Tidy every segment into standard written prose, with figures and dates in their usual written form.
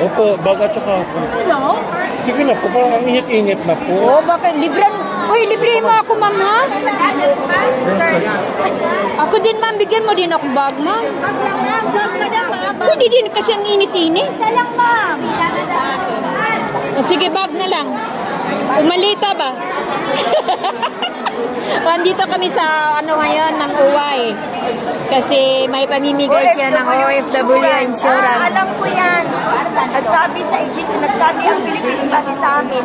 Opo, bag at saka ako. Hello? Sige na po, parang ang init-init na po. Oh, bakit? Uy, libre mo ako, ma'am, ha? Sir. Ako din, ma'am. Bigyan mo din ako bag, ma'am. Pwede din kasi ang init-init. Isa lang, ma'am. Sige, bag na lang. Umalita ba? Andito kami sa ngayon ng UY. Kasi may pamimigay siya ng OFW insurance. Alam ko yan. Nagsabi sa agent, nagsabi ang Pilipino kasi sa amin.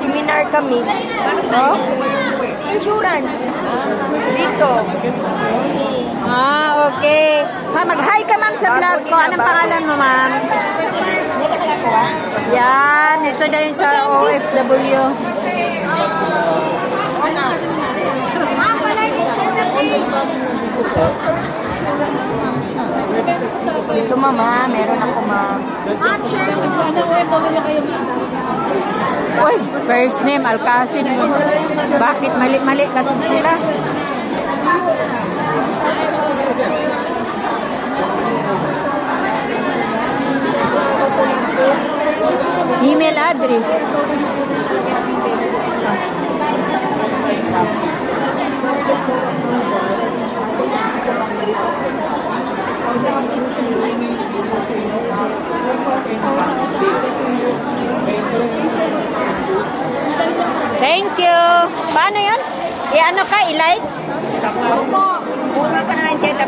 Seminar kami. Oh? Insurance. Dito. Okay. Mag-hi ka, ma'am, sa vlog ko. Anong pangalan mo, ma'am? Yan. Ito na yun sa OFW. Dito, mama. Meron ako, ma'am. Uy, first name, Alcacid. Bakit mali-mali kasi sila? Email address. Thank you. Paano yun? I-ano ka? I-like? Opo. Una pa naman siya.